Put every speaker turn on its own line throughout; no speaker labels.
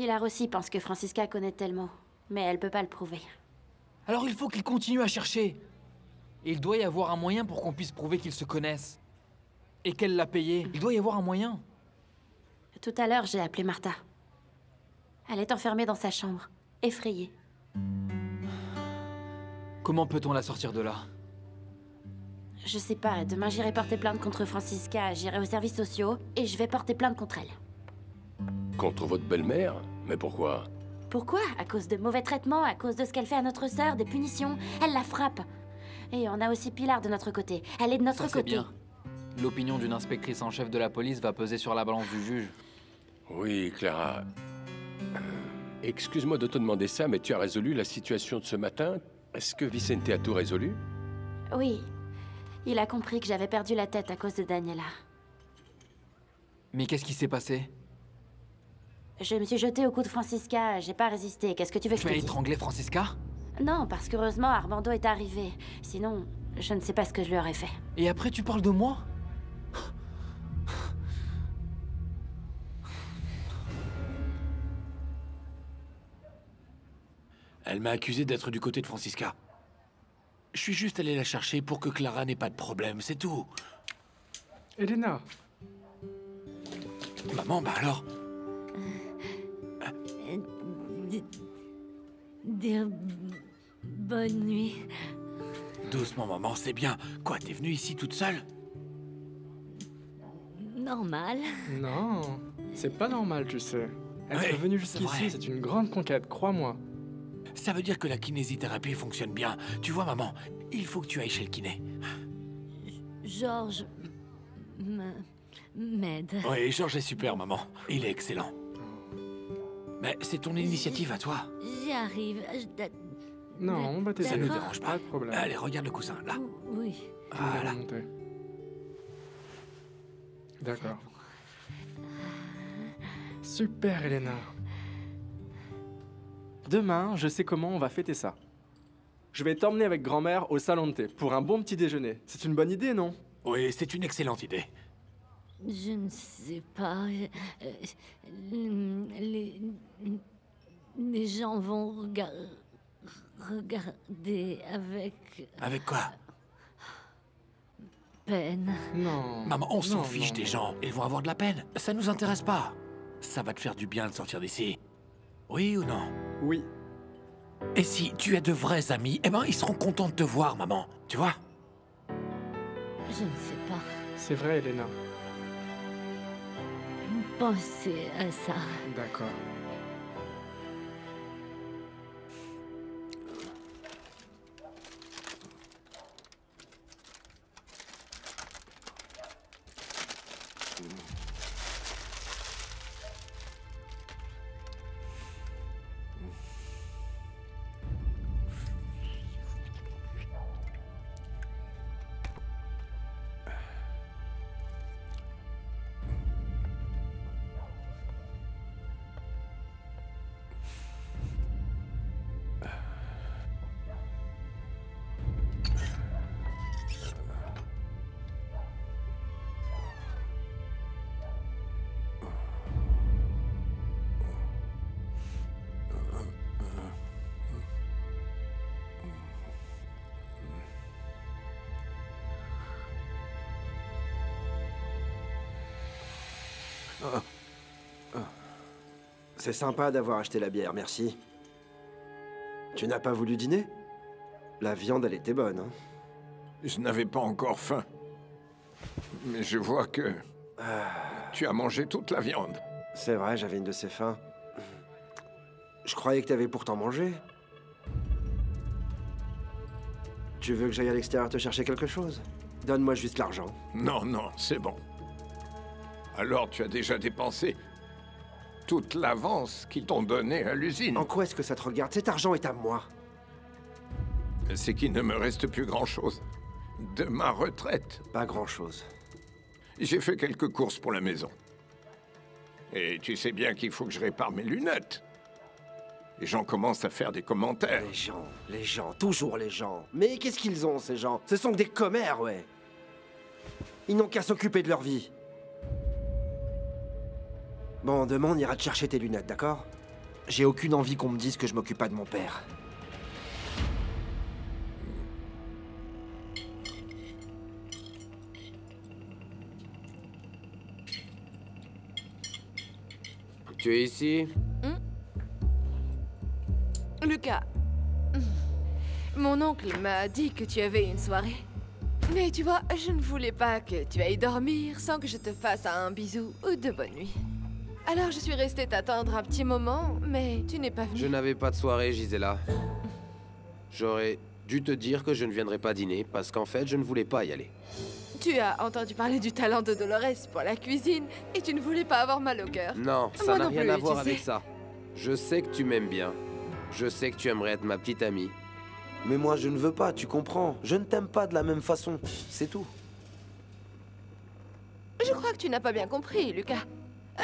Pilar aussi pense que Francisca connaît tellement, mais elle peut pas le prouver.
Alors il faut qu'il continue à chercher. Et il doit y avoir un moyen pour qu'on puisse prouver qu'ils se connaissent. Et qu'elle l'a payé. Il doit y avoir un moyen.
Tout à l'heure, j'ai appelé Martha. Elle est enfermée dans sa chambre, effrayée.
Comment peut-on la sortir de là?
Je sais pas, demain j'irai porter plainte contre Francisca, j'irai aux services sociaux, et je vais porter plainte contre elle.
Contre votre belle-mère? Mais pourquoi?
Pourquoi? À cause de mauvais traitements, à cause de ce qu'elle fait à notre sœur, des punitions. Elle la frappe. Et on a aussi Pilar de notre côté. Elle est de notre
Ça, c'est
côté.
bien. L'opinion d'une inspectrice en chef de la police va peser sur la balance du juge.
Oui, Clara. Excuse-moi de te demander ça, mais tu as résolu la situation de ce matin? Est-ce que Vicente a tout résolu?
Oui. Il a compris que j'avais perdu la tête à cause de Daniela.
Mais qu'est-ce qui s'est passé?
Je me suis jetée au cou de Francisca, j'ai pas résisté. Qu'est-ce que tu veux que je
Tu
te
as
dise?
étranglé Francisca?
Non, parce qu'heureusement Armando est arrivé. Sinon, je ne sais pas ce que je lui aurais fait.
Et après tu parles de moi?
Elle m'a accusé d'être du côté de Francisca. Je suis juste allé la chercher pour que Clara n'ait pas de problème, c'est tout.
Elena,
Maman, bah alors?
Dire bonne nuit.
Doucement, maman, c'est bien. Quoi, t'es venue ici toute seule?
Normal.
non, c'est pas normal, tu sais. Être
Ouais,
venu
c'est vrai.
jusqu'ici, c'est une grande conquête, crois-moi.
Ça veut dire que la kinésithérapie fonctionne bien. Tu vois, maman, il faut que tu ailles chez le kiné.
Georges m'aide.
Oui, Georges est super, maman. Il est excellent. Mais c'est ton initiative à toi.
J'y arrive.
Non, bah t'es
Ça ne nous
D'accord.
dérange
pas
pas.
de problème.
Allez, regarde le coussin, là.
Oui.
Tu vas
Voilà.
remonter. D'accord. Super, Elena. Demain, je sais comment on va fêter ça. Je vais t'emmener avec grand-mère au salon de thé pour un bon petit déjeuner. C'est une bonne idée, non?
Oui, c'est une excellente idée.
Je ne sais pas. Les gens vont regarder avec
Avec quoi?
peine.
Non.
Maman, on s'en
Non,
fiche
non,
des
non.
gens. Ils vont avoir de la peine. Ça nous intéresse pas. Ça va te faire du bien de sortir d'ici. Oui ou non?
Oui.
Et si tu as de vrais amis, eh ben, ils seront contents de te voir, maman. Tu vois?
Je ne sais pas.
C'est vrai, Elena.
Pensez à ça.
D'accord.
C'est sympa d'avoir acheté la bière, merci. Tu n'as pas voulu dîner? La viande, elle était bonne, hein?
Je n'avais pas encore faim. Mais je vois que... tu as mangé toute la viande.
C'est vrai, j'avais une de ces faims. Je croyais que t'avais pourtant mangé. Tu veux que j'aille à l'extérieur te chercher quelque chose? Donne-moi juste l'argent.
Non, non, c'est bon. Alors tu as déjà dépensé toute l'avance qu'ils t'ont donnée à l'usine.
En quoi est-ce que ça te regarde? Cet argent est à moi.
C'est qu'il ne me reste plus grand-chose. De ma retraite,
Pas grand-chose.
j'ai fait quelques courses pour la maison. Et tu sais bien qu'il faut que je répare mes lunettes. Les gens commencent à faire des commentaires.
Les gens, toujours les gens. Mais qu'est-ce qu'ils ont, ces gens? Ce sont que des commères, ouais. Ils n'ont qu'à s'occuper de leur vie. Bon, demain, on ira te chercher tes lunettes, d'accord? J'ai aucune envie qu'on me dise que je m'occupe pas de mon père.
Tu es ici?
Lucas, mon oncle m'a dit que tu avais une soirée. Mais tu vois, je ne voulais pas que tu ailles dormir sans que je te fasse un bisou ou de bonne nuit. Alors je suis restée t'attendre un petit moment, mais tu n'es pas venu.
Je n'avais pas de soirée, Gisela. J'aurais dû te dire que je ne viendrais pas dîner parce qu'en fait, je ne voulais pas y aller.
Tu as entendu parler du talent de Dolores pour la cuisine et tu ne voulais pas avoir mal au cœur.
Non, ça
Moi
n'a
non
rien
plus,
à voir
tu
avec
sais.
ça. Je sais que tu m'aimes bien. Je sais que tu aimerais être ma petite amie.
Mais moi, je ne veux pas, tu comprends. Je ne t'aime pas de la même façon. C'est tout.
Je crois que tu n'as pas bien compris, Lucas.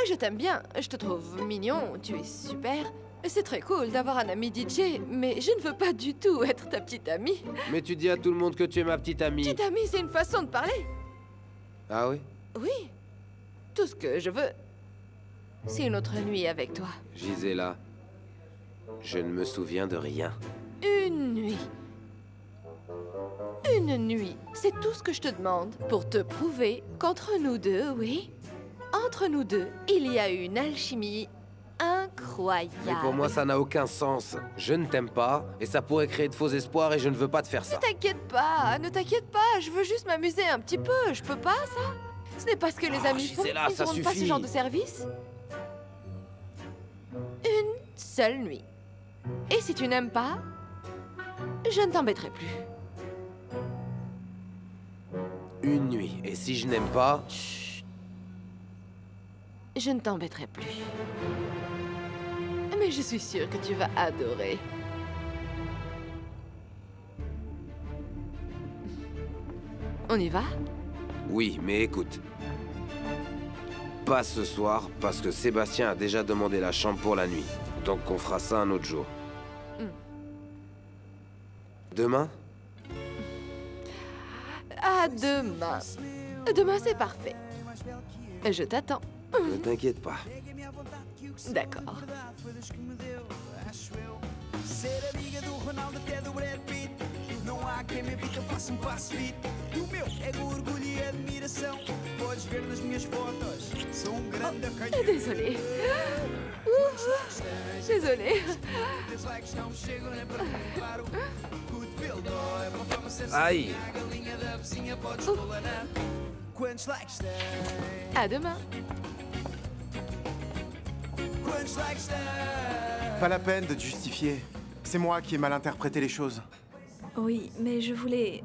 Je t'aime bien, je te trouve mignon, tu es super. C'est très cool d'avoir un ami DJ, mais je ne veux pas du tout être ta petite amie.
Mais tu dis à tout le monde que tu es ma petite amie.
Petite amie, c'est une façon de parler.
Ah oui?
Oui. Tout ce que je veux, c'est une autre nuit avec toi.
Gisela, je ne me souviens de rien.
Une nuit. Une nuit, c'est tout ce que je te demande pour te prouver qu'entre nous deux, oui, entre nous deux, il y a une alchimie incroyable.
Mais pour moi, ça n'a aucun sens. Je ne t'aime pas, et ça pourrait créer de faux espoirs, et je ne veux pas te faire ça.
Ne t'inquiète pas, je veux juste m'amuser un petit peu, je peux pas ça? Ce n'est pas ce que les amis font,
Gisela,
ils
ça
ne rendent pas ce
suffit.
genre de service. Une seule nuit. Et si tu n'aimes pas, je ne t'embêterai plus.
Une nuit, et si je n'aime pas...
Je ne t'embêterai plus. Mais je suis sûre que tu vas adorer. On y va?
Oui, mais écoute. Pas ce soir, parce que Sébastien a déjà demandé la chambre pour la nuit. Donc on fera ça un autre jour. Demain?
À demain. Demain, c'est parfait. Je t'attends.
Ne t'inquiète pas.
D'accord.
Ser amiga do Ronaldo até do Brad Pitt. Não há quem me evite, eu faço passo fit. E o meu é com orgulho e admiração. Podes ver nas minhas fotos, sou grande canhão.
Désolée. Désolée.
Aïe!
Quantos likes tem?
À demain.
Quantos likes tem?
Pas la peine de te justifier. C'est moi qui ai mal interprété les choses.
Oui, mais je voulais...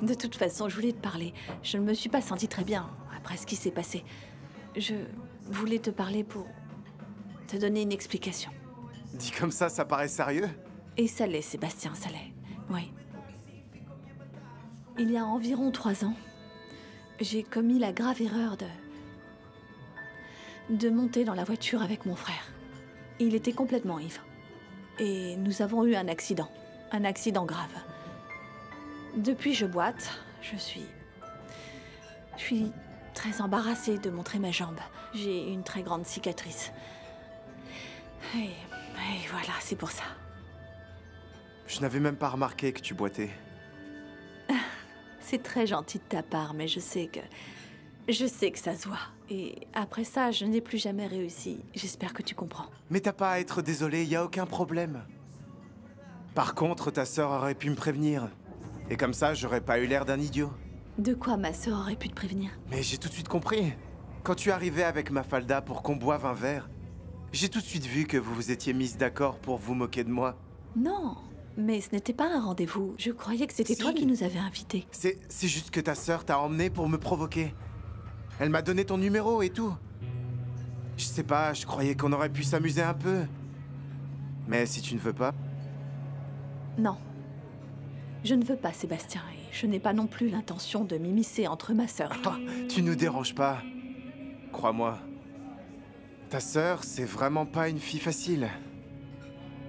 De toute façon, je voulais te parler. Je ne me suis pas sentie très bien après ce qui s'est passé. Je voulais te parler pour te donner une explication.
Dit comme ça paraît sérieux?
Et ça l'est, Sébastien, ça l'est. Oui. Il y a environ 3 ans, j'ai commis la grave erreur de monter dans la voiture avec mon frère. Il était complètement ivre. Et nous avons eu un accident grave. Depuis, je boite. Je suis très embarrassée de montrer ma jambe. J'ai une très grande cicatrice. Et voilà, c'est pour ça.
Je n'avais même pas remarqué que tu boitais.
C'est très gentil de ta part, mais je sais que ça se voit. Et après ça, je n'ai plus jamais réussi. J'espère que tu comprends.
Mais t'as pas à être désolé, y a aucun problème. Par contre, ta sœur aurait pu me prévenir. Et comme ça, j'aurais pas eu l'air d'un idiot.
De quoi ma sœur aurait pu te prévenir?
Mais j'ai tout de suite compris. Quand tu arrivais avec Mafalda pour qu'on boive un verre, j'ai tout de suite vu que vous vous étiez mises d'accord pour vous moquer de moi.
Non, mais ce n'était pas un rendez-vous. Je croyais que c'était toi qui nous avais invités.
C'est juste que ta sœur t'a emmené pour me provoquer. Elle m'a donné ton numéro et tout. Je sais pas, je croyais qu'on aurait pu s'amuser un peu. Mais si tu ne veux pas...
Non. Je ne veux pas, Sébastien, et je n'ai pas non plus l'intention de m'immiscer entre ma sœur et toi.
Tu nous déranges pas. Crois-moi. Ta sœur, c'est vraiment pas une fille facile.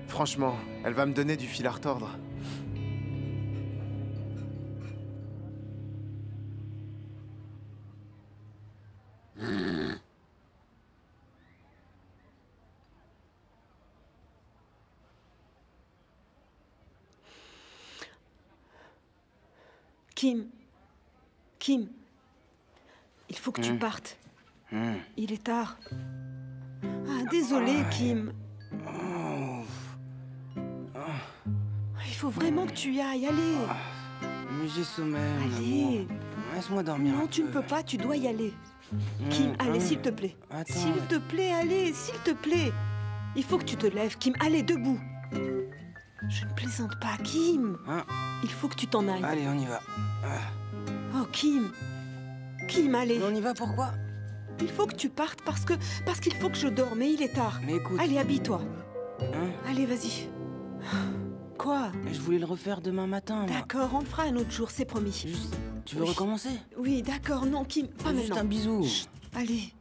Franchement, elle va me donner du fil à retordre.
Kim. Kim. Il faut que tu partes. Il est tard. Ah, désolé, Kim. Il faut vraiment que tu y ailles, allez.
Mais j'ai sommeil.
Allez.
Laisse-moi dormir.
Non, tu ne peux pas, tu dois y aller. Kim, allez, s'il te plaît.
Attends.
S'il te plaît, allez, s'il te plaît. Il faut que tu te lèves, Kim. Allez, debout. Je ne plaisante pas, Kim. Il faut que tu t'en ailles.
Allez, on y va.
Oh, Kim. Kim, allez.
Mais on y va, pourquoi?
Il faut que tu partes parce qu'il faut que je dorme, mais il est tard.
Mais écoute...
Allez, habille-toi. Allez, vas-y. Quoi?
Je voulais le refaire demain matin, moi.
D'accord, on le fera un autre jour, c'est promis.
Juste... Tu veux recommencer?
Oui, d'accord, non, Kim, pas
juste
maintenant.
Un bisou.
Chut, allez.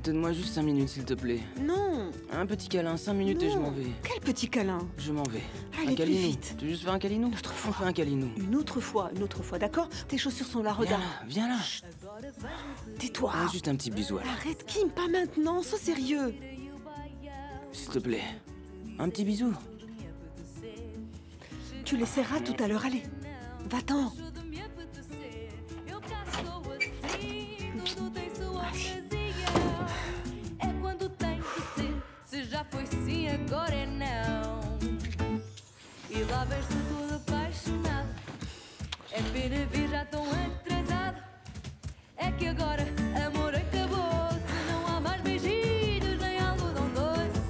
Donne-moi juste 5 minutes, s'il te plaît.
Non.
Un petit câlin, 5 minutes et je m'en vais.
Quel petit câlin?
Je m'en vais.
Allez,
un câlinou.
plus vite.
Tu veux juste faire un câlinou?
Une autre fois.
On fait un câlinou.
Une autre fois, d'accord? Tes chaussures sont là, regarde.
Viens là.
Tais-toi.
Juste un petit bisou, alors.
Arrête, Kim, pas maintenant, sois sérieux.
S'il te plaît. Un petit bisou.
Tu l'essaieras tout à l'heure, allez. Va-t'en.
Já foi sim, agora é não. E lá vês tu todo apaixonado. É pena vir já tão atrasado. É que agora amor acabou. Se não há mais beijinhos nem algodão doce.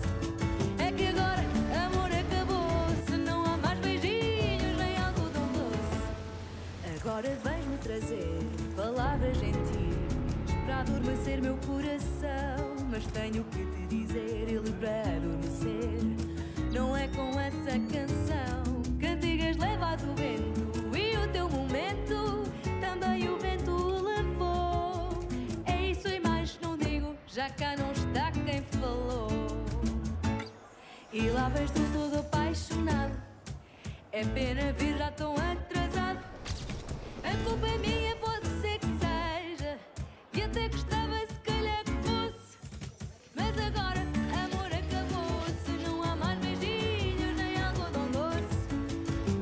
É que agora amor acabou. Se não há mais beijinhos nem algodão doce. Agora vais-me trazer palavras gentis para adormecer meu coração. Mas tenho que te dizer, ele para adormecer não é com essa canção. Cantigas leva do vento e o teu momento também o vento levou. É isso e mais não digo, já cá não está quem falou. E lá vês tu todo apaixonado. É pena vir já tão atrasado. A culpa é minha, pode ser que seja. E até gostava se calhar que fosse. Mas agora amor acabou. Se não há mais beijinhos nem algodão doce.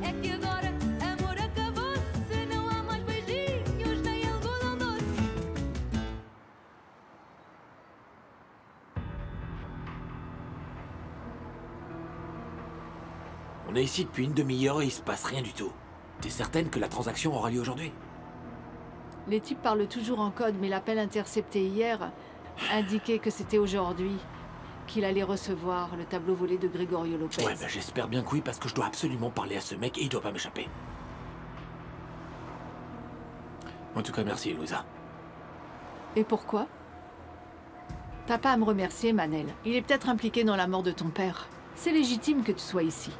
É que agora amor acabou. Se não há mais beijinhos nem algodão doce.
On est ici depuis une demi-heure et il se passe rien du tout. T'es certaine que la transaction aura lieu aujourd'hui?
Les types parlent toujours en code, mais l'appel intercepté hier indiquait que c'était aujourd'hui qu'il allait recevoir le tableau volé de Gregorio Lopez.
Ouais, bah j'espère bien que oui, parce que je dois absolument parler à ce mec et il doit pas m'échapper. En tout cas, merci, Louisa.
Et pourquoi? T'as pas à me remercier, Manel. Il est peut-être impliqué dans la mort de ton père. C'est légitime que tu sois ici.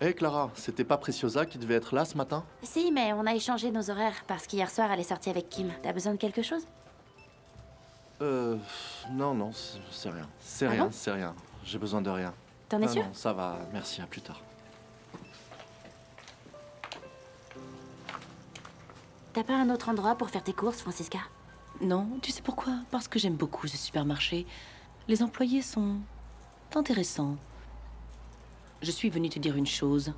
Hé Clara, c'était pas Preciosa qui devait être là ce matin?
Si, mais on a échangé nos horaires parce qu'hier soir, elle est sortie avec Kim. T'as besoin de quelque chose?
Non, c'est rien. C'est
Ah
rien,
bon?
c'est rien. J'ai besoin de rien.
T'en es sûr?
Non, ça va, merci, à plus tard.
T'as pas un autre endroit pour faire tes courses, Francisca?
Non, tu sais pourquoi? Parce que j'aime beaucoup ce supermarché. Les employés sont intéressants. Je suis venue te dire une chose.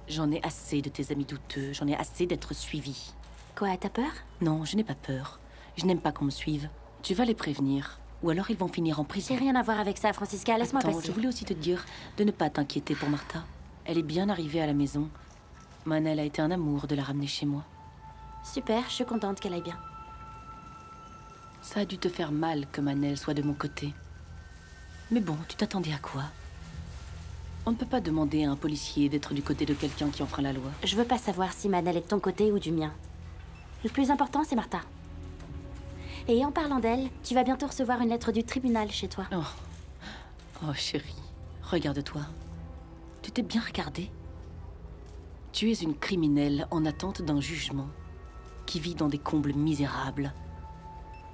J'en ai assez de tes amis douteux, j'en ai assez d'être suivie.
Quoi, t'as peur?
Non, je n'ai pas peur. Je n'aime pas qu'on me suive. Tu vas les prévenir, ou alors ils vont finir en prison.
J'ai rien à voir avec ça, Francisca, laisse-moi
Attends,
passer.
je voulais aussi te dire de ne pas t'inquiéter pour Martha. Elle est bien arrivée à la maison. Manel a été un amour de la ramener chez moi.
Super, je suis contente qu'elle aille bien.
Ça a dû te faire mal que Manel soit de mon côté. Mais bon, tu t'attendais à quoi? On ne peut pas demander à un policier d'être du côté de quelqu'un qui enfreint la loi.
Je veux pas savoir si Manel est de ton côté ou du mien. Le plus important, c'est Martha. Et en parlant d'elle, tu vas bientôt recevoir une lettre du tribunal chez toi.
Oh chérie, regarde-toi. Tu t'es bien regardée? Tu es une criminelle en attente d'un jugement, qui vit dans des combles misérables,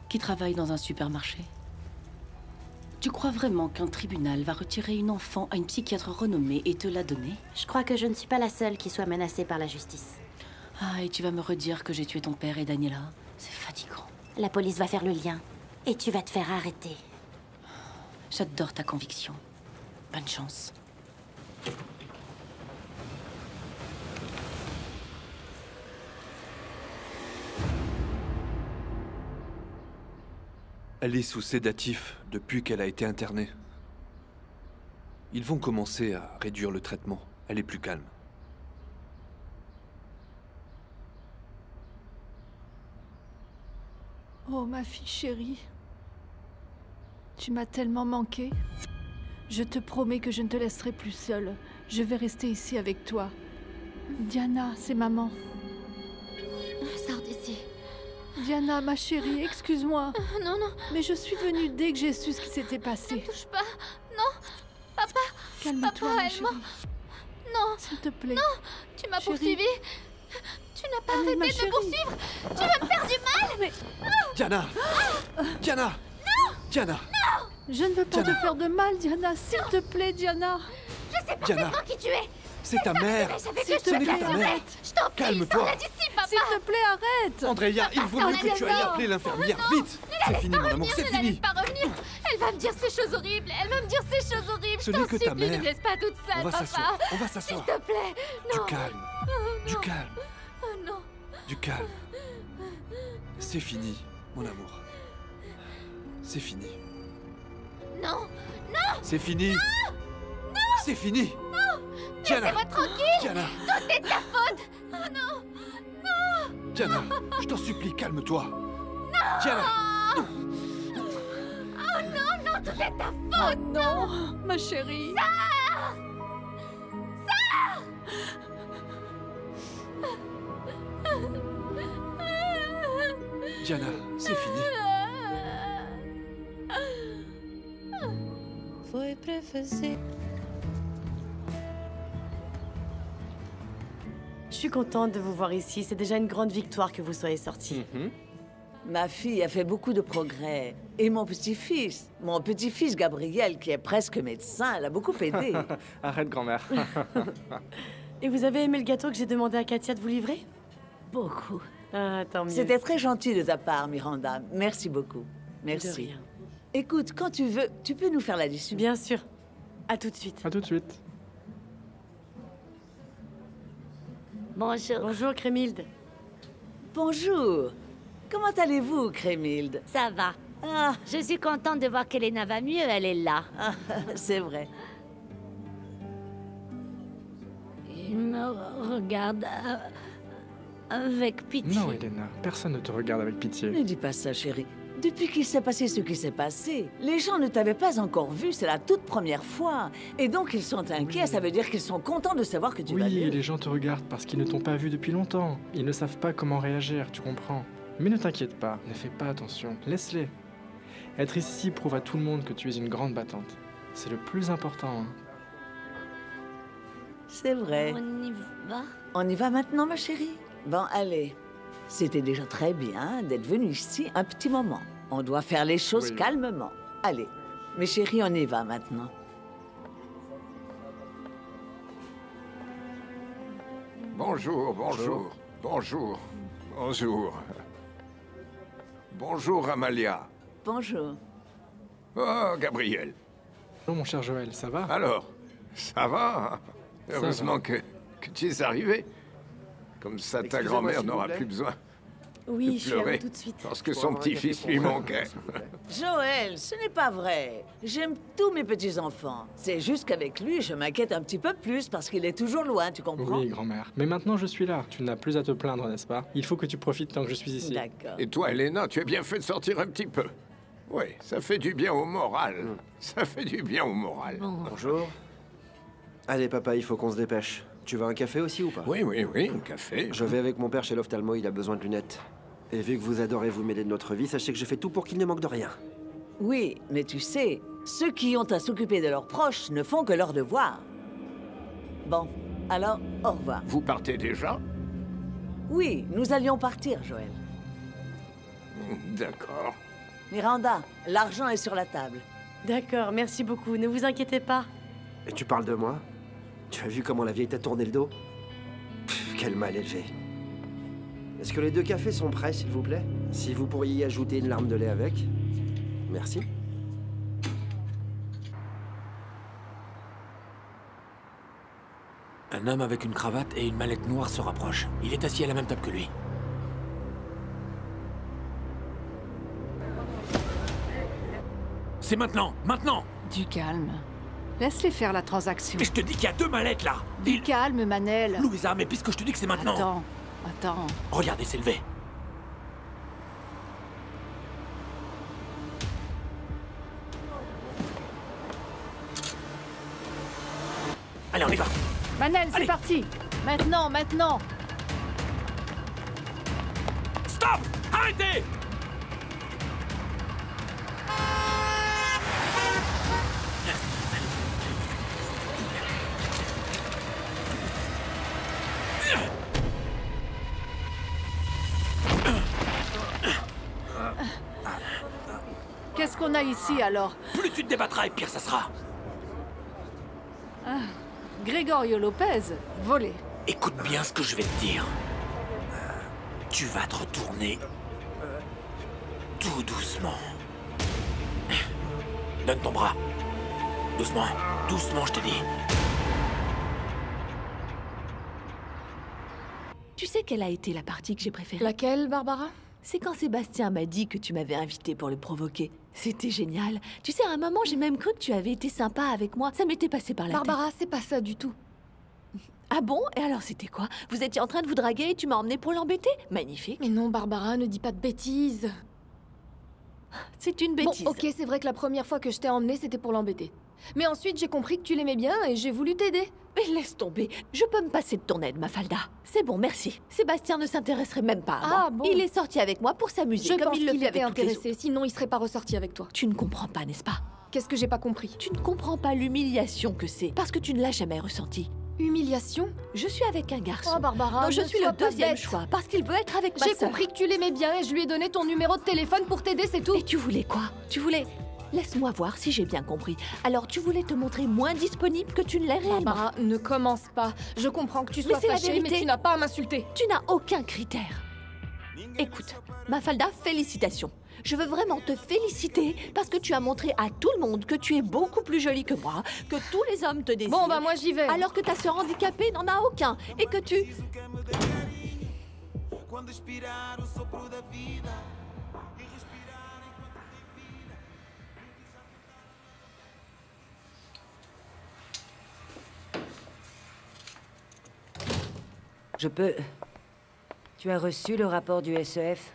qui travaille dans un supermarché. Tu crois vraiment qu'un tribunal va retirer une enfant à une psychiatre renommée et te la donner?
Je crois que je ne suis pas la seule qui soit menacée par la justice.
Ah, et tu vas me redire que j'ai tué ton père et Daniela. C'est fatigant.
La police va faire le lien. Et tu vas te faire arrêter.
J'adore ta conviction. Bonne chance.
Elle est sous sédatif depuis qu'elle a été internée. Ils vont commencer à réduire le traitement. Elle est plus calme.
Oh, ma fille chérie. Tu m'as tellement manqué. Je te promets que je ne te laisserai plus seule. Je vais rester ici avec toi. Diana, c'est maman.
Sors d'ici.
Diana, ma chérie, excuse-moi.
Non, non.
Mais je suis venue dès que j'ai su ce qui s'était passé.
Ne me touche pas. Non. Papa.
Calme-toi,
Papa,
ma chérie.
Non.
S'il te plaît.
Non. Tu m'as
Chérie.
poursuivi. Tu n'as pas
Allez, ma
arrêté de
chérie.
me poursuivre. Tu veux me faire du mal.
Mais...
Diana! Diana!
Non.
Diana!
Non.
Je ne veux pas
Diana.
te faire de mal, Diana. S'il te plaît, Diana.
Je sais
Diana.
parfaitement qui tu es.
C'est ta mère! Ce n'est que ta mère!
Je t'en prie,
Calme-toi!
sors d'ici, papa.
S'il te plaît, arrête.
Andrea, il vaut mieux que tu ailles appeler l'infirmière, vite! C'est fini, mon amour, c'est
Ne la
fini!
laisse pas revenir. Elle va me dire ces choses horribles. Elle va me dire ces choses horribles.
Ce
Je t'en
n'est que ta
supplie, ne
mère.
me laisse pas toute seule,
On va
papa.
s'asseoir, on va s'asseoir.
S'il te plaît.
Du
Non.
calme,
Oh,
du
non.
calme,
Oh, non.
du calme. C'est fini, mon amour. C'est fini.
Non. Non.
C'est fini!
Non.
C'est fini!
Non.
Diana.
Laissez-moi tranquille.
Diana.
Tout est de ta faute. Oh non. Non.
Diana, je t'en supplie, calme-toi!
Non.
Diana.
Oh non, non, tout est de ta faute.
Oh non, ma chérie.
Sors. Sors.
Diana, c'est fini.
Foi para fazer.
Je suis contente de vous voir ici. C'est déjà une grande victoire que vous soyez sortis.
Ma fille a fait beaucoup de progrès. Et mon petit-fils Gabriel, qui est presque médecin, elle a beaucoup aidé.
Arrête, grand-mère.
Et vous avez aimé le gâteau que j'ai demandé à Katia de vous livrer?
Beaucoup.
Ah, tant mieux.
C'était très gentil de ta part, Miranda. Merci beaucoup. Merci.
De rien.
Écoute, quand tu veux, tu peux nous faire l'addition.
Bien sûr. À tout de suite.
À tout de suite.
Bonjour.
Bonjour, Crémilde.
Bonjour. Comment allez-vous, Crémilde?
Ça va.
Ah,
Je suis contente de voir qu'Elena va mieux. Elle est là.
c'est vrai.
Il me regarde avec pitié.
Non, Elena, personne ne te regarde avec pitié.
Ne dis pas ça, chérie. Depuis qu'il s'est passé ce qui s'est passé, les gens ne t'avaient pas encore vu, c'est la toute première fois. Et donc ils sont inquiets, ça veut dire qu'ils sont contents de savoir que tu vas
Oui,
mieux.
les gens te regardent parce qu'ils ne t'ont pas vu depuis longtemps. Ils ne savent pas comment réagir, tu comprends. Mais ne t'inquiète pas, ne fais pas attention, laisse-les. Être ici prouve à tout le monde que tu es une grande battante. C'est le plus important. Hein.
C'est vrai.
On y va?
On y va maintenant, ma chérie? Bon, allez. C'était déjà très bien d'être venu ici un petit moment. On doit faire les choses
Oui.
calmement. Allez, mes chéris, on y va maintenant.
Bonjour, bonjour, bonjour, bonjour. Bonjour, Amalia.
Bonjour.
Oh, Gabriel.
Oh, mon cher Joël, ça va?
Alors, ça va?
Ça
Heureusement
va.
que tu es arrivé. Comme ça, ta
Excusez-moi,
grand-mère
s'il vous
n'aura
plaît.
plus besoin
Oui,
de
je suis
pleurer.
avec tout de suite.
Parce que
Je
son
pourrais avoir un
petit-fils
café
lui
pour moi,
manquait.
s'il vous plaît.
Joël, ce n'est pas vrai. J'aime tous mes petits-enfants. C'est juste qu'avec lui, je m'inquiète un petit peu plus parce qu'il est toujours loin, tu comprends?
Oui, grand-mère. Mais maintenant je suis là. Tu n'as plus à te plaindre, n'est-ce pas? Il faut que tu profites tant que je suis ici.
D'accord.
Et toi, Elena, tu as bien fait de sortir un petit peu. Oui, ça fait du bien au moral. Ça fait du bien au moral.
Bonjour. Allez, papa, il faut qu'on se dépêche. Tu veux un café aussi ou pas?
Oui, un café.
Je vais avec mon père chez l'ophtalmo, il a besoin de lunettes. Et vu que vous adorez vous mêler de notre vie, sachez que je fais tout pour qu'il ne manque de rien.
Oui, mais tu sais, ceux qui ont à s'occuper de leurs proches ne font que leur devoir. Bon, alors, au revoir.
Vous partez déjà?
Oui, nous allions partir, Joël.
D'accord.
Miranda, l'argent est sur la table.
D'accord, merci beaucoup. Ne vous inquiétez pas.
Et tu parles de moi? Tu as vu comment la vieille t'a tourné le dos? Pff, quel mal élevé. Est-ce que les 2 cafés sont prêts, s'il vous plaît? Si vous pourriez y ajouter une larme de lait avec. Merci.
Un homme avec une cravate et une mallette noire se rapproche. Il est assis à la même table que lui. C'est maintenant! Maintenant!
Du calme. Laisse-les faire la transaction.
Et je te dis qu'il y a 2 mallettes là!
Du calme, Manel.
Louisa, mais puisque je te dis que c'est maintenant...
Attends.
Regardez, c'est levé. Allez, on y va!
Manel, c'est parti. Maintenant.
Stop! Arrêtez!
Qu'est-ce qu'on a ici, alors?
Plus tu te débattras et pire ça sera.
Gregorio Lopez, volé.
Écoute bien ce que je vais te dire. Tu vas te retourner tout doucement. Donne ton bras. Doucement, doucement, je te dis.
Tu sais quelle a été la partie que j'ai préférée?
Laquelle, Barbara?
C'est quand Sébastien m'a dit que tu m'avais invité pour le provoquer. C'était génial. Tu sais, à un moment, j'ai même cru que tu avais été sympa avec moi. Ça m'était passé par la tête.
Barbara, c'est pas ça du tout.
Ah bon? Et alors, c'était quoi? Vous étiez en train de vous draguer et tu m'as emmené pour l'embêter? Magnifique.
Mais non, Barbara, ne dis pas de bêtises.
C'est une bêtise.
Bon, ok, c'est vrai que la première fois que je t'ai emmené, c'était pour l'embêter. Mais ensuite, j'ai compris que tu l'aimais bien et j'ai voulu t'aider.
Mais laisse tomber. Je peux me passer de ton aide, Mafalda. C'est bon, merci. Sébastien ne s'intéresserait même pas à moi.
Bon.
Il est sorti avec moi pour s'amuser,
Je
comme
pense
il le
qu'il
fait
était
avec toutes les
intéressé,
autres.
sinon il serait pas ressorti avec toi.
Tu ne comprends pas, n'est-ce pas?
Qu'est-ce que j'ai pas compris?
Tu ne comprends pas l'humiliation que c'est, parce que tu ne l'as jamais ressenti.
Humiliation?
Je suis avec un garçon.
Oh, Barbara,
dont je
ne
suis
sois
le
pas
deuxième
bête.
choix, parce qu'il veut être avec ma
J'ai
sœur.
compris que tu l'aimais bien et je lui ai donné ton numéro de téléphone pour t'aider, c'est tout.
Et tu voulais quoi? Tu voulais... Laisse-moi voir si j'ai bien compris. Alors tu voulais te montrer moins disponible que tu ne l'es réellement.
Barbara, ne commence pas. Je comprends que tu sois
c'est la
fâchée, mais
vérité.
tu n'as pas à m'insulter.
Tu n'as aucun critère. Écoute, Mafalda, félicitations. Je veux vraiment te féliciter parce que tu as montré à tout le monde que tu es beaucoup plus jolie que moi, que tous les hommes te désirent.
Bon, bah moi j'y vais.
Alors que ta sœur handicapée n'en a aucun et que tu...
Je peux... Tu as reçu le rapport du SEF?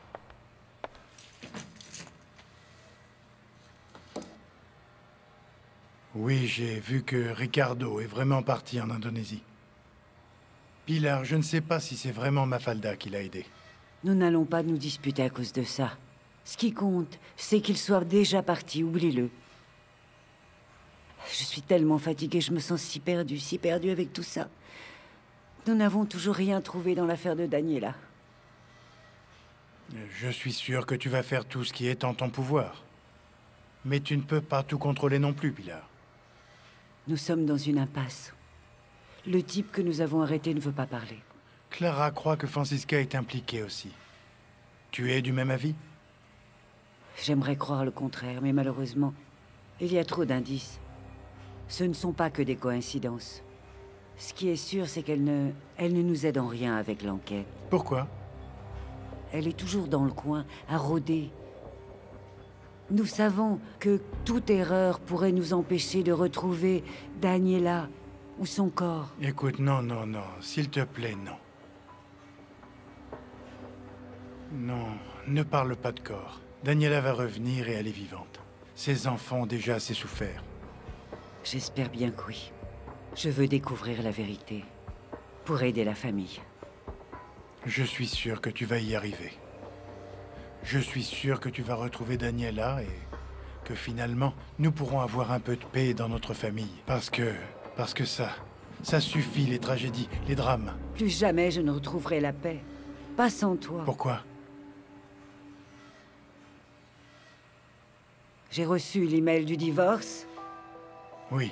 Oui, j'ai vu que Ricardo est vraiment parti en Indonésie. Pilar, je ne sais pas si c'est vraiment Mafalda qui l'a aidé.
Nous n'allons pas nous disputer à cause de ça. Ce qui compte, c'est qu'il soit déjà parti, oublie-le. Je suis tellement fatiguée, je me sens si perdue avec tout ça. Nous n'avons toujours rien trouvé dans l'affaire de Daniela.
Je suis sûr que tu vas faire tout ce qui est en ton pouvoir. Mais tu ne peux pas tout contrôler non plus, Pilar.
Nous sommes dans une impasse. Le type que nous avons arrêté ne veut pas parler.
Clara croit que Francisca est impliquée aussi. Tu es du même avis?
J'aimerais croire le contraire, mais malheureusement, il y a trop d'indices. Ce ne sont pas que des coïncidences. Ce qui est sûr, c'est qu'elle ne nous aide en rien avec l'enquête.
Pourquoi?
Elle est toujours dans le coin, à rôder. Nous savons que toute erreur pourrait nous empêcher de retrouver Daniela ou son corps.
Écoute, non, s'il te plaît, non. Non, ne parle pas de corps. Daniela va revenir et elle est vivante. Ses enfants ont déjà assez souffert.
J'espère bien que oui. Je veux découvrir la vérité, pour aider la famille.
Je suis sûr que tu vas y arriver. Je suis sûr que tu vas retrouver Daniela et que finalement, nous pourrons avoir un peu de paix dans notre famille. Parce que ça suffit, les tragédies, les drames.
Plus jamais je ne retrouverai la paix. Pas sans toi.
Pourquoi?
J'ai reçu l'email du divorce.
Oui.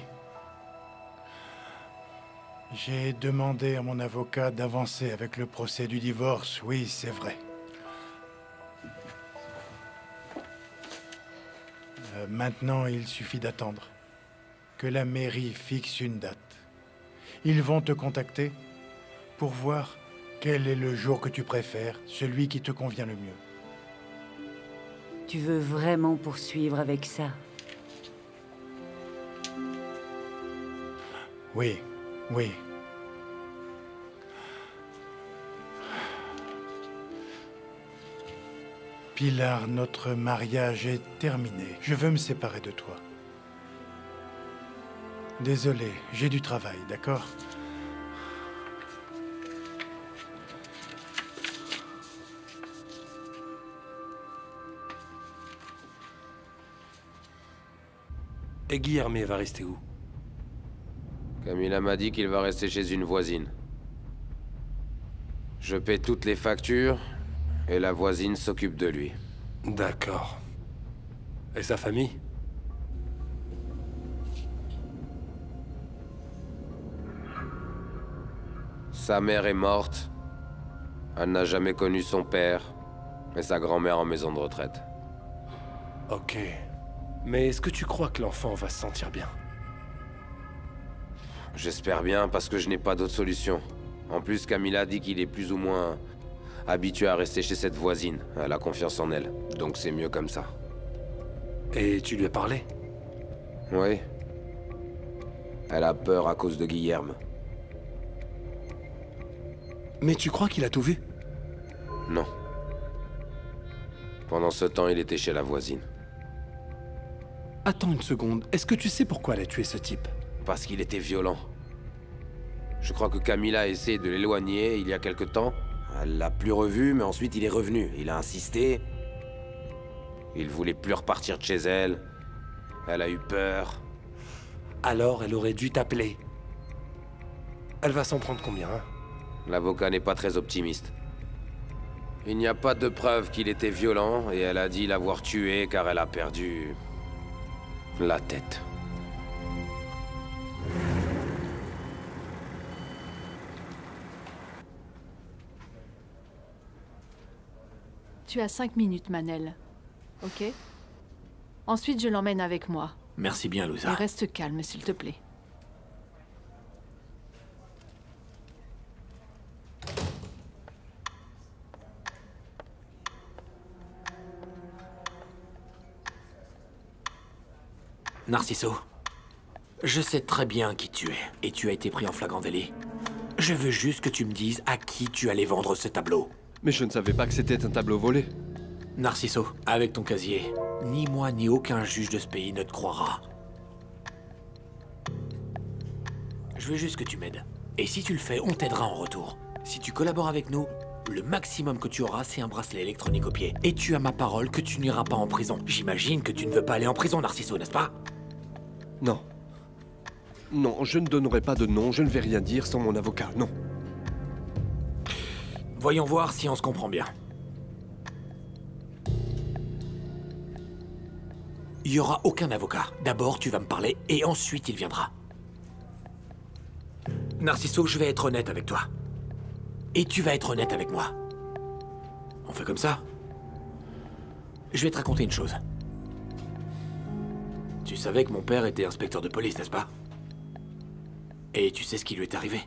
J'ai demandé à mon avocat d'avancer avec le procès du divorce, oui, c'est vrai. Maintenant, il suffit d'attendre. Que la mairie fixe une date. Ils vont te contacter pour voir quel est le jour que tu préfères, celui qui te convient le mieux.
Tu veux vraiment poursuivre avec ça?
Oui, oui. Pilar, notre mariage est terminé. Je veux me séparer de toi. Désolé, j'ai du travail, d'accord?
Et Guillerme va rester où?
Camilla m'a dit qu'il va rester chez une voisine. Je paie toutes les factures, et la voisine s'occupe de lui.
D'accord. Et sa famille?
Sa mère est morte. Elle n'a jamais connu son père, et sa grand-mère en maison de retraite.
Ok. Mais est-ce que tu crois que l'enfant va se sentir bien?
J'espère bien, parce que je n'ai pas d'autre solution. En plus, Camilla dit qu'il est plus ou moins habitué à rester chez cette voisine. Elle a confiance en elle, donc c'est mieux comme ça.
Et tu lui as parlé?
Oui. Elle a peur à cause de Guillerme.
Mais tu crois qu'il a tout vu?
Non. Pendant ce temps, il était chez la voisine.
Attends une seconde, est-ce que tu sais pourquoi elle a tué ce type?
Parce qu'il était violent. Je crois que Camilla a essayé de l'éloigner il y a quelque temps. Elle l'a plus revu, mais ensuite il est revenu. Il a insisté. Il voulait plus repartir de chez elle. Elle a eu peur.
Alors elle aurait dû t'appeler. Elle va s'en prendre combien, hein?
L'avocat n'est pas très optimiste. Il n'y a pas de preuve qu'il était violent, et elle a dit l'avoir tué car elle a perdu la tête.
Tu as 5 minutes, Manel. Ok? Ensuite, je l'emmène avec moi.
Merci bien, Louisa.
Et reste calme, s'il te plaît.
Narciso, je sais très bien qui tu es, et tu as été pris en flagrant délit. Je veux juste que tu me dises à qui tu allais vendre ce tableau.
Mais je ne savais pas que c'était un tableau volé.
Narciso, avec ton casier, ni moi ni aucun juge de ce pays ne te croira. Je veux juste que tu m'aides. Et si tu le fais, on t'aidera en retour. Si tu collabores avec nous, le maximum que tu auras, c'est un bracelet électronique au pied. Et tu as ma parole que tu n'iras pas en prison. J'imagine que tu ne veux pas aller en prison, Narciso, n'est-ce pas?
Non. Non, je ne donnerai pas de nom, je ne vais rien dire sans mon avocat, non.
Voyons voir si on se comprend bien. Il n'y aura aucun avocat. D'abord, tu vas me parler, et ensuite, il viendra. Narciso, je vais être honnête avec toi. Et tu vas être honnête avec moi. On fait comme ça? Je vais te raconter une chose. Tu savais que mon père était inspecteur de police, n'est-ce pas? Et tu sais ce qui lui est arrivé?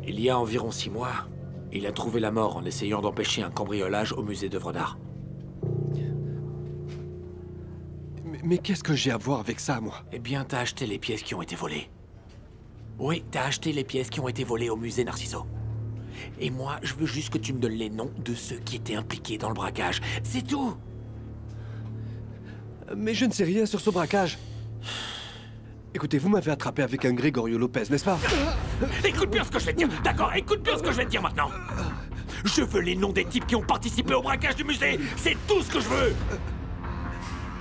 Il y a environ 6 mois, il a trouvé la mort en essayant d'empêcher un cambriolage au musée d'œuvres d'art.
Mais qu'est-ce que j'ai à voir avec ça, moi?
Eh bien, t'as acheté les pièces qui ont été volées. Oui, t'as acheté les pièces qui ont été volées au musée Narciso. Et moi, je veux juste que tu me donnes les noms de ceux qui étaient impliqués dans le braquage. C'est tout!
Mais je ne sais rien sur ce braquage. Écoutez, vous m'avez attrapé avec un Gregorio Lopez, n'est-ce pas?
Écoute bien ce que je vais te dire, d'accord? Écoute bien ce que je vais te dire maintenant. Je veux les noms des types qui ont participé au braquage du musée. C'est tout ce que je veux.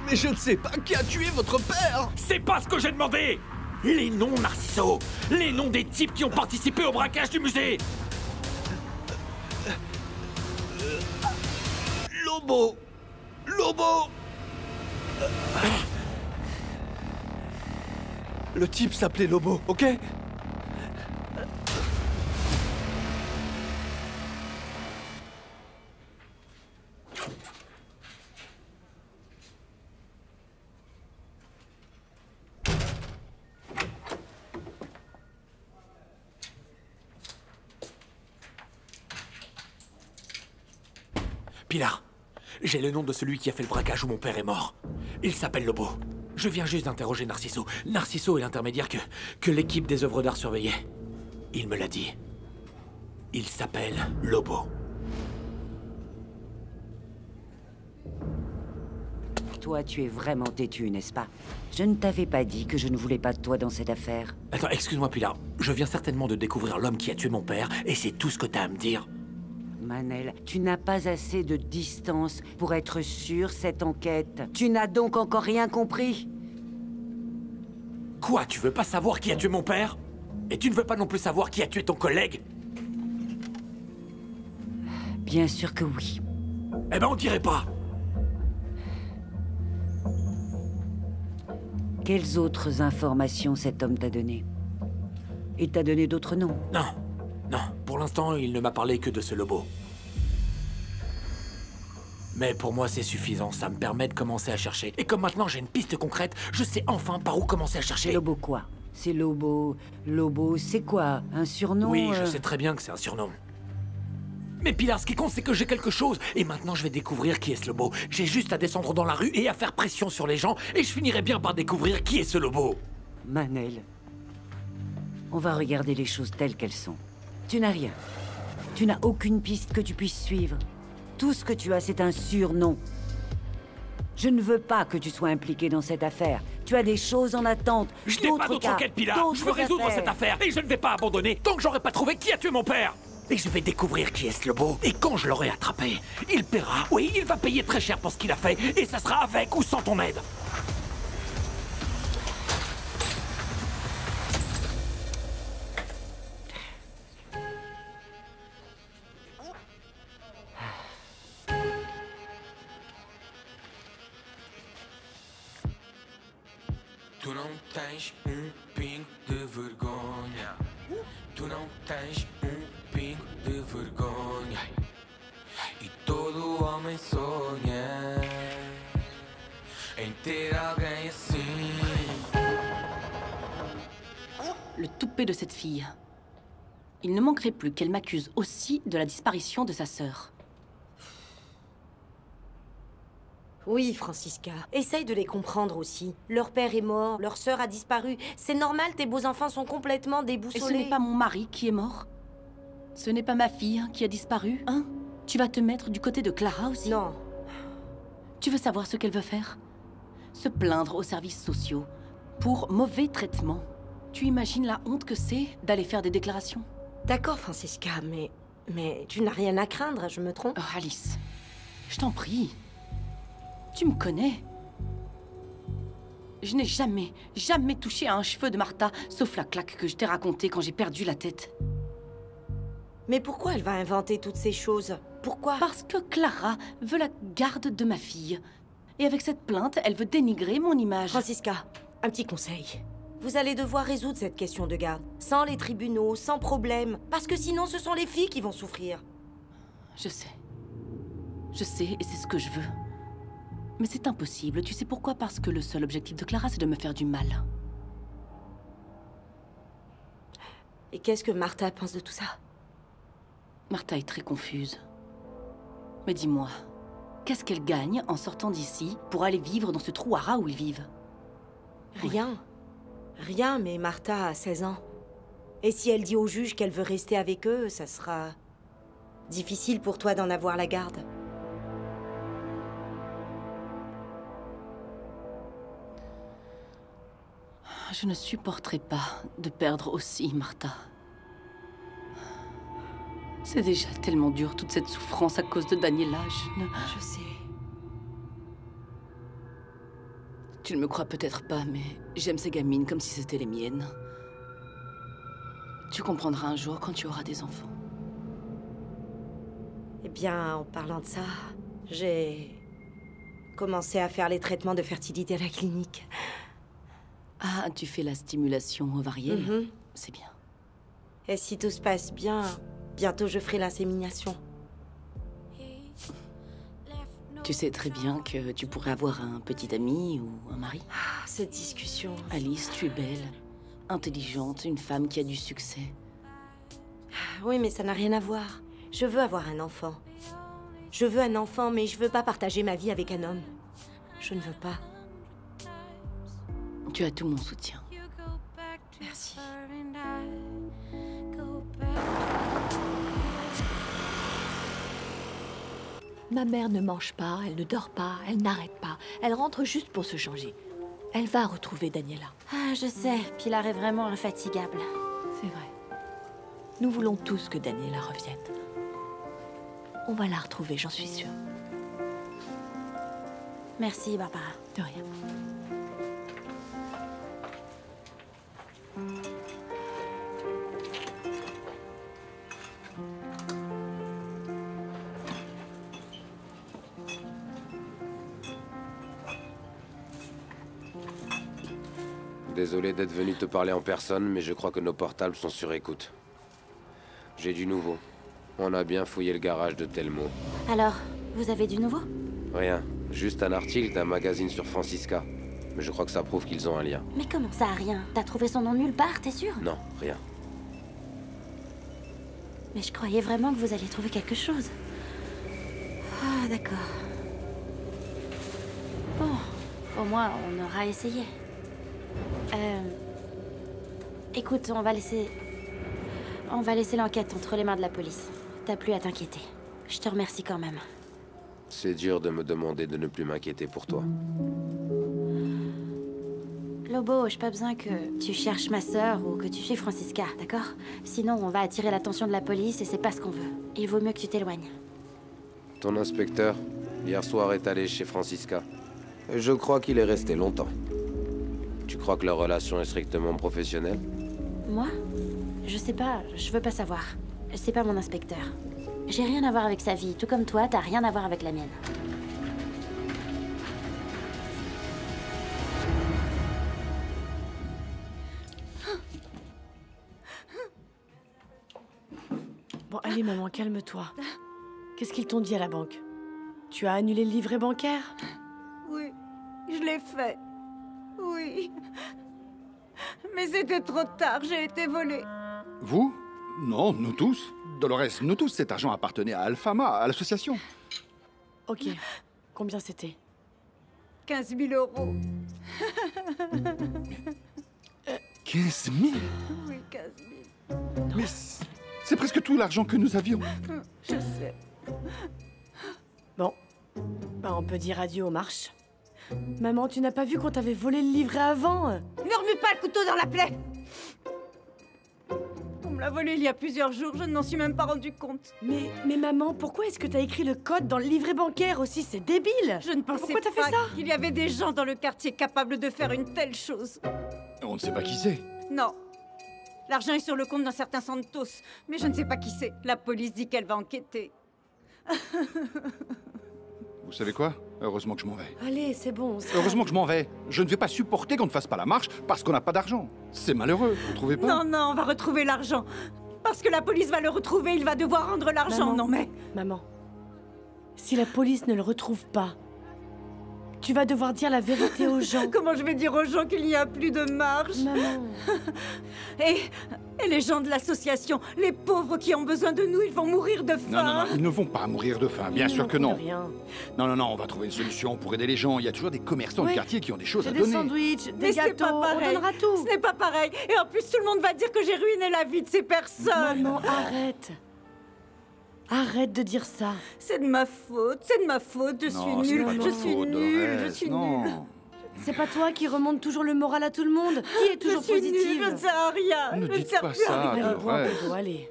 Mais je ne sais pas qui a tué votre père.
C'est pas ce que j'ai demandé. Les noms, Narciso. Les noms des types qui ont participé au braquage du musée.
Lobo. Lobo. Le type s'appelait Lobo, ok?
Pilar, j'ai le nom de celui qui a fait le braquage où mon père est mort. Il s'appelle Lobo. Je viens juste d'interroger Narciso. Narciso est l'intermédiaire que l'équipe des œuvres d'art surveillait. Il me l'a dit. Il s'appelle Lobo.
Toi, tu es vraiment têtu, n'est-ce pas? Je ne t'avais pas dit que je ne voulais pas de toi dans cette affaire.
Attends, excuse-moi Pilar. Je viens certainement de découvrir l'homme qui a tué mon père, et c'est tout ce que t'as à me dire.
Manel, tu n'as pas assez de distance pour être sûr cette enquête. Tu n'as donc encore rien compris.
Quoi, tu veux pas savoir qui a tué mon père? Et tu ne veux pas non plus savoir qui a tué ton collègue?
Bien sûr que oui.
Eh ben on dirait pas.
Quelles autres informations cet homme t'a donné? Il t'a donné d'autres noms?
Non, non. Pour l'instant, il ne m'a parlé que de ce Lobo. Mais pour moi, c'est suffisant. Ça me permet de commencer à chercher. Et comme maintenant j'ai une piste concrète, je sais enfin par où commencer à chercher.
Lobo quoi? C'est Lobo... Lobo, c'est quoi? Un surnom?
Oui, je sais très bien que c'est un surnom. Mais Pilar, ce qui compte, c'est que j'ai quelque chose. Et maintenant, je vais découvrir qui est ce Lobo. J'ai juste à descendre dans la rue et à faire pression sur les gens. Et je finirai bien par découvrir qui est ce Lobo.
Manel, on va regarder les choses telles qu'elles sont. Tu n'as rien. Tu n'as aucune piste que tu puisses suivre. Tout ce que tu as, c'est un surnom. Je ne veux pas que tu sois impliqué dans cette affaire. Tu as des choses en attente.
Je n'ai pas d'autre enquête, Pilar. Je veux résoudre cette affaire. Et je ne vais pas abandonner tant que j'aurai pas trouvé qui a tué mon père. Et je vais découvrir qui est ce Lobo. Et quand je l'aurai attrapé, il paiera. Oui, il va payer très cher pour ce qu'il a fait. Et ça sera avec ou sans ton aide.
Tu não tens pingo de vergonha. Tu não tens pingo de vergonha. E todo homem sonha em ter alguém assim.
Le toupet de cette fille. Il ne manquerait plus qu'elle m'accuse aussi de la disparition de sa sœur.
Oui, Francisca. Essaye de les comprendre aussi. Leur père est mort, leur sœur a disparu. C'est normal, tes beaux enfants sont complètement déboussolés.
Et ce n'est pas mon mari qui est mort? Ce n'est pas ma fille qui a disparu, hein? Tu vas te mettre du côté de Clara aussi?
Non.
Tu veux savoir ce qu'elle veut faire? Se plaindre aux services sociaux pour mauvais traitement. Tu imagines la honte que c'est d'aller faire des déclarations?
D'accord, Francisca, mais tu n'as rien à craindre, je me trompe?
Oh, Alice, je t'en prie. Tu me connais. Je n'ai jamais touché à un cheveu de Martha, sauf la claque que je t'ai racontée quand j'ai perdu la tête.
Mais pourquoi elle va inventer toutes ces choses? Pourquoi?
Parce que Clara veut la garde de ma fille. Et avec cette plainte, elle veut dénigrer mon image.
Francisca, un petit conseil. Vous allez devoir résoudre cette question de garde. Sans les tribunaux, sans problème. Parce que sinon, ce sont les filles qui vont souffrir.
Je sais. Je sais, et c'est ce que je veux. Mais c'est impossible. Tu sais pourquoi? Parce que le seul objectif de Clara, c'est de me faire du mal.
Et qu'est-ce que Martha pense de tout ça?
Martha est très confuse. Mais dis-moi, qu'est-ce qu'elle gagne en sortant d'ici pour aller vivre dans ce trou à rats où ils vivent?
Rien. Rien, mais Martha a 16 ans. Et si elle dit au juge qu'elle veut rester avec eux, ça sera difficile pour toi d'en avoir la garde.
Je ne supporterai pas de perdre aussi Martha. C'est déjà tellement dur, toute cette souffrance à cause de Daniela.
Je sais.
Tu ne me crois peut-être pas, mais j'aime ces gamines comme si c'était les miennes. Tu comprendras un jour quand tu auras des enfants.
Eh bien, en parlant de ça, j'ai commencé à faire les traitements de fertilité à la clinique.
Ah, tu fais la stimulation ovarienne?
Mhm.
C'est bien.
Et si tout se passe bien, bientôt je ferai l'insémination.
Tu sais très bien que tu pourrais avoir un petit ami ou un mari.
Ah, cette discussion.
Alice, tu es belle, intelligente, une femme qui a du succès.
Oui, mais ça n'a rien à voir. Je veux avoir un enfant. Je veux un enfant, mais je veux pas partager ma vie avec un homme. Je ne veux pas.
Tu as tout mon soutien.
Merci.
Ma mère ne mange pas, elle ne dort pas, elle n'arrête pas. Elle rentre juste pour se changer. Elle va retrouver Daniela.
Ah, je sais. Pilar est vraiment infatigable.
C'est vrai. Nous voulons tous que Daniela revienne. On va la retrouver, j'en suis sûre.
Merci, Barbara.
De rien.
Désolé d'être venu te parler en personne, mais je crois que nos portables sont sur écoute. J'ai du nouveau. On a bien fouillé le garage de Telmo.
Alors, vous avez du nouveau?
Rien. Juste un article d'un magazine sur Francisca. Mais je crois que ça prouve qu'ils ont un lien.
Mais comment ça, rien? T'as trouvé son nom nulle part, t'es sûr?
Non, rien.
Mais je croyais vraiment que vous alliez trouver quelque chose. Ah, d'accord. Bon, au moins, on aura essayé. Écoute, on va laisser l'enquête entre les mains de la police. T'as plus à t'inquiéter. Je te remercie quand même.
C'est dur de me demander de ne plus m'inquiéter pour toi.
Lobo, j'ai pas besoin que tu cherches ma sœur ou que tu suives Francisca, d'accord? Sinon, on va attirer l'attention de la police et c'est pas ce qu'on veut. Il vaut mieux que tu t'éloignes.
Ton inspecteur, hier soir, est allé chez Francisca. Je crois qu'il est resté longtemps. Tu crois que leur relation est strictement professionnelle?
Moi? Je sais pas, je veux pas savoir. C'est pas mon inspecteur. J'ai rien à voir avec sa vie, tout comme toi, t'as rien à voir avec la mienne.
Bon, allez, maman, calme-toi. Qu'est-ce qu'ils t'ont dit à la banque? Tu as annulé le livret bancaire?
Oui, je l'ai fait. Oui. Mais c'était trop tard, j'ai été volée.
Vous? Non, nous tous. Dolores, nous tous, cet argent appartenait à Alfama, à l'association.
Ok. Combien c'était?
15 000 €.
15 000?
Oui, 15 000.
Mais c'est presque tout l'argent que nous avions.
Je sais.
Bon. Bah, on peut dire adieu aux marches. Maman, tu n'as pas vu qu'on t'avait volé le livret avant?
Ne remue pas le couteau dans la plaie! On me l'a volé il y a plusieurs jours, je ne m'en suis même pas rendu compte.
Mais maman, pourquoi est-ce que t'as écrit le code dans le livret bancaire aussi? C'est débile!
Je ne pensais
Pourquoi t'as
pas
fait ça?
qu'il y avait des gens dans le quartier capables de faire une telle chose.
On ne sait pas qui c'est.
Non. L'argent est sur le compte d'un certain Santos, mais je ne sais pas qui c'est. La police dit qu'elle va enquêter.
Vous savez quoi? Heureusement que je m'en vais.
Allez, c'est bon.
Heureusement que je m'en vais. Je ne vais pas supporter qu'on ne fasse pas la marche parce qu'on n'a pas d'argent. C'est malheureux, vous trouvez pas?
Non, non, on va retrouver l'argent. Parce que la police va le retrouver, il va devoir rendre l'argent, non mais...
Maman, si la police ne le retrouve pas, tu vas devoir dire la vérité aux gens.
Comment je vais dire aux gens qu'il n'y a plus de marge?
Maman...
Et les gens de l'association, les pauvres qui ont besoin de nous, ils vont mourir de faim.
Non, non, non, ils ne vont pas mourir de faim, bien sûr que non.
Rien.
Non, non, non, on va trouver une solution pour aider les gens. Il y a toujours des commerçants du quartier qui ont des choses à
Des
donner.
sandwichs, des
Mais c'est
gâteaux,
pas
on
pareil.
donnera tout.
Ce n'est pas pareil. Et en plus, tout le monde va dire que j'ai ruiné la vie de ces personnes.
Maman, arrête. Arrête de dire ça.
C'est de ma faute, c'est de ma faute. Je suis nulle, je suis nulle, je suis nulle.
C'est pas toi qui remonte toujours le moral à tout le monde? Qui est toujours
Je suis
positive?
nulle, je ne sers à rien.
Ne
je ne
dites
sers
pas
plus à
ça,
rien.
Dolores.
Allez.